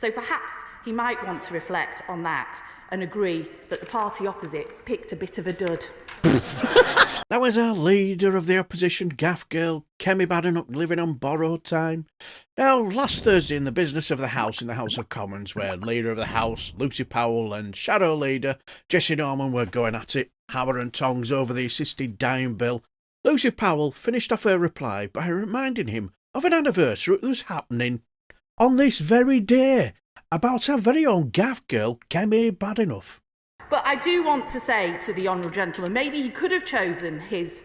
So perhaps he might want to reflect on that and agree that the party opposite picked a bit of a dud. That was our leader of the opposition gaff girl, Kemi Badenoch, living on borrowed time. Now, last Thursday in the business of the House in the House of Commons, where Leader of the House, Lucy Powell, and Shadow Leader, Jessie were going at it, hammer and tongs over the assisted dying bill, Lucy Powell finished off her reply by reminding him of an anniversary that was happening on this very day, about our very own gaff girl, Kemi Badenoch. But I do want to say to the honourable gentleman, maybe he could have chosen his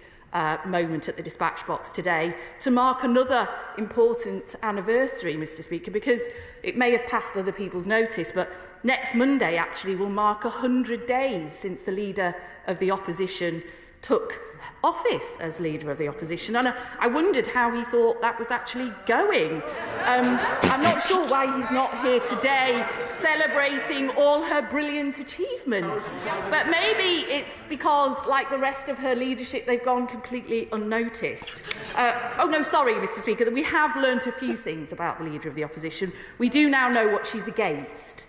moment at the dispatch box today to mark another important anniversary, Mr Speaker, because it may have passed other people's notice, but next Monday actually will mark 100 days since the Leader of the Opposition took office as Leader of the Opposition, and I wondered how he thought that was actually going. I'm not sure why he's not here today celebrating all her brilliant achievements, but maybe it's because, like the rest of her leadership, they've gone completely unnoticed. Oh no, sorry, Mr Speaker, that we have learnt a few things about the Leader of the Opposition. We do now know what she's against.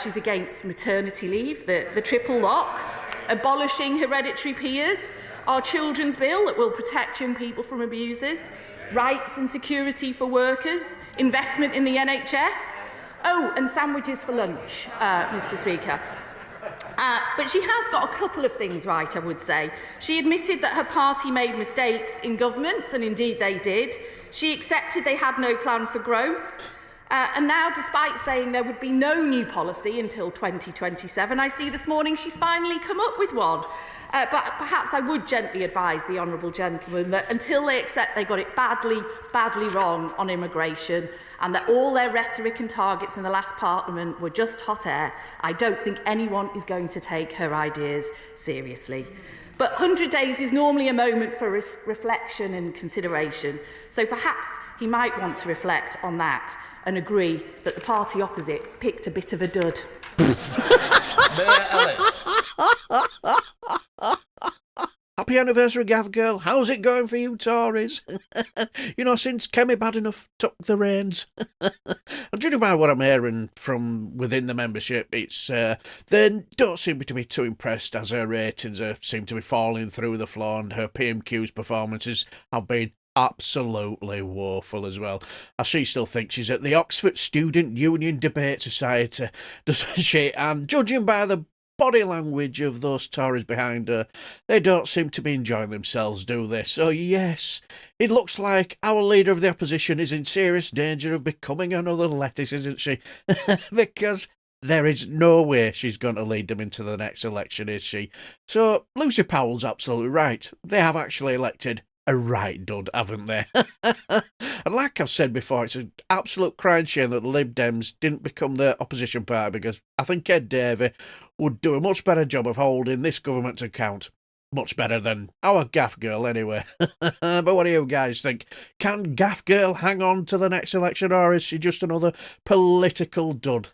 She's against maternity leave, the triple lock, abolishing hereditary peers, our children's bill that will protect young people from abusers, rights and security for workers, investment in the NHS, and sandwiches for lunch, Mr Speaker. But she has got a couple of things right, I would say. She admitted that her party made mistakes in government, and indeed they did. She accepted they had no plan for growth. And now, despite saying there would be no new policy until 2027, I see this morning she's finally come up with one. But perhaps I would gently advise the honourable gentleman that until they accept they got it badly, badly wrong on immigration and that all their rhetoric and targets in the last Parliament were just hot air, I don't think anyone is going to take her ideas seriously. But 100 days is normally a moment for reflection and consideration, so perhaps he might want to reflect on that and agree that the party opposite picked a bit of a dud. Happy anniversary, gaff girl. How's it going for you Tories? Since Kemi Badenoch took the reins. And judging by what I'm hearing from within the membership, it's they don't seem to be too impressed, as her ratings seem to be falling through the floor, and her PMQ's performances have been absolutely woeful as well. As she still thinks she's at the Oxford Student Union Debate Society, doesn't she? And judging by the body language of those Tories behind her, they don't seem to be enjoying themselves, do they? So yes, it looks like our Leader of the Opposition is in serious danger of becoming another lettuce, isn't she? Because there is no way she's going to lead them into the next election, is she? So Lucy Powell's absolutely right. They have actually elected a right dud, haven't they? And like I've said before, it's an absolute crying shame that the Lib Dems didn't become the opposition party, because I think Ed Davey would do a much better job of holding this government to account. Much better than our gaff girl, anyway. But what do you guys think? Can gaff girl hang on to the next election, or is she just another political dud?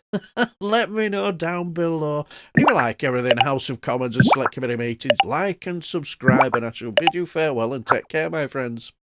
Let me know down below. If you like everything House of Commons and Select Committee meetings, like and subscribe, and I shall bid you farewell and take care, my friends.